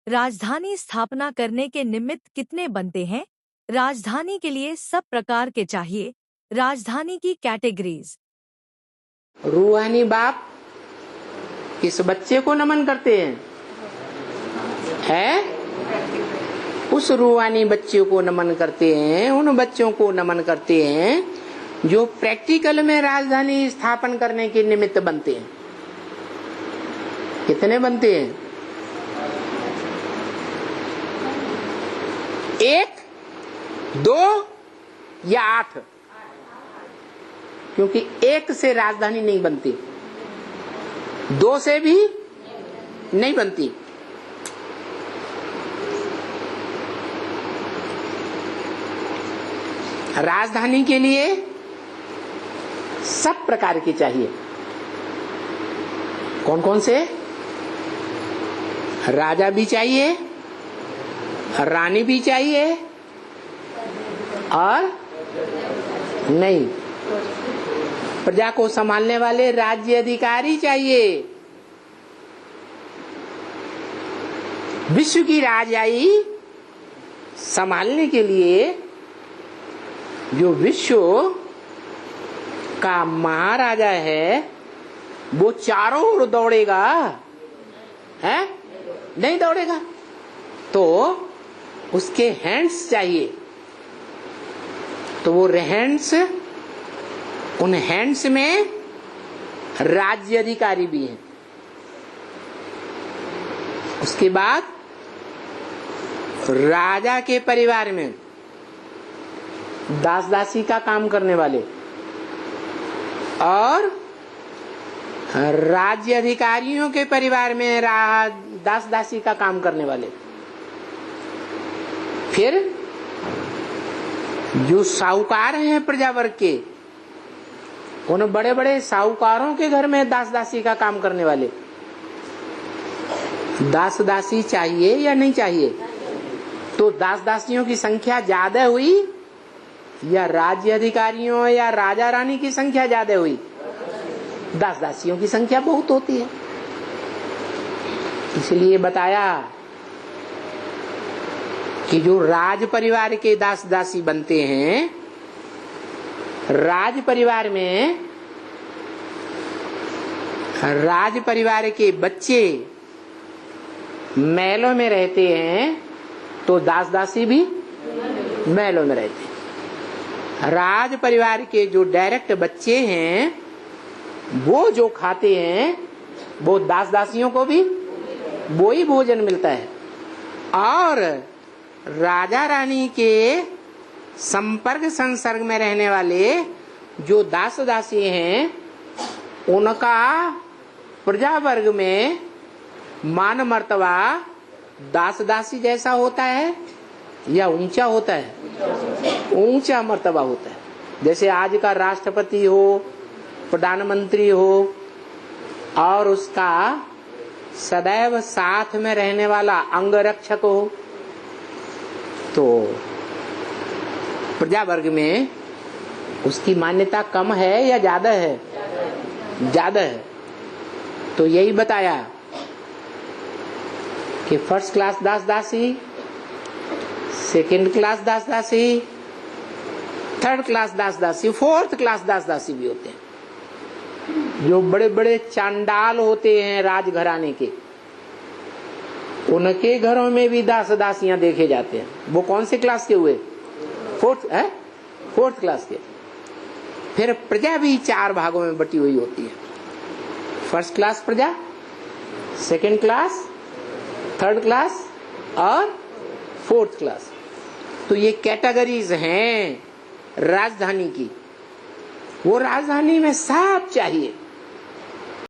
राजधानी स्थापना करने के निमित्त कितने बनते हैं? राजधानी के लिए सब प्रकार के चाहिए। राजधानी की कैटेगरीज। रूहानी बाप किस बच्चे को नमन करते हैं? उस रूहानी बच्चे को नमन करते हैं, उन बच्चों को नमन करते हैं जो प्रैक्टिकल में राजधानी स्थापन करने के निमित्त बनते हैं। कितने बनते हैं? 1, 2 या 8? क्योंकि 1 से राजधानी नहीं बनती, 2 से भी नहीं बनती। राजधानी के लिए सब प्रकार की चाहिए। कौन कौन से? राजा भी चाहिए, रानी भी चाहिए, और नहीं, प्रजा को संभालने वाले राज्य अधिकारी चाहिए। विश्व की राजाई संभालने के लिए जो विश्व का महाराजा है वो चारों ओर दौड़ेगा, है? नहीं दौड़ेगा। तो उसके हैंड्स चाहिए। तो वो हैंड्स, उन हैंड्स में राज्य अधिकारी भी हैं। उसके बाद राजा के परिवार में दास दासी का काम करने वाले, और राज्य अधिकारियों के परिवार में दास दासी का काम करने वाले। फिर जो साहूकार हैं प्रजा वर्ग के, उन बड़े बड़े साहूकारों के घर में दास दासी का काम करने वाले। दास दासी चाहिए या नहीं चाहिए? तो दास दासियों की संख्या ज्यादा हुई या राज्य अधिकारियों या राजा रानी की संख्या ज्यादा हुई? दास दासियों की संख्या बहुत होती है। इसलिए बताया कि जो राज परिवार के दास दासी बनते हैं, राज परिवार में राज परिवार के बच्चे महलों में रहते हैं, तो दास दासी भी महलों में रहते हैं। राज परिवार के जो डायरेक्ट बच्चे हैं, वो जो खाते हैं, वो दास दासियों को भी वो ही भोजन मिलता है। और राजा रानी के संपर्क संसर्ग में रहने वाले जो दास दासी हैं, उनका प्रजा वर्ग में मान मर्तबा दास दासी जैसा होता है या ऊंचा होता है? ऊंचा मर्तबा होता है। जैसे आज का राष्ट्रपति हो, प्रधानमंत्री हो, और उसका सदैव साथ में रहने वाला अंगरक्षक हो, तो प्रजा वर्ग में उसकी मान्यता कम है या ज्यादा है? ज्यादा है। तो यही बताया कि फर्स्ट क्लास दास दासी, सेकंड क्लास दास दासी, थर्ड क्लास दास दासी, फोर्थ क्लास दास दासी भी होते हैं। जो बड़े बड़े चांडाल होते हैं राजघराने के, उनके घरों में भी दास दासियां देखे जाते हैं। वो कौन से क्लास के हुए? फोर्थ क्लास के। फिर प्रजा भी 4 भागों में बटी हुई होती है। फर्स्ट क्लास प्रजा, सेकंड क्लास, थर्ड क्लास और फोर्थ क्लास। तो ये कैटेगरीज हैं राजधानी की। वो राजधानी में सब चाहिए।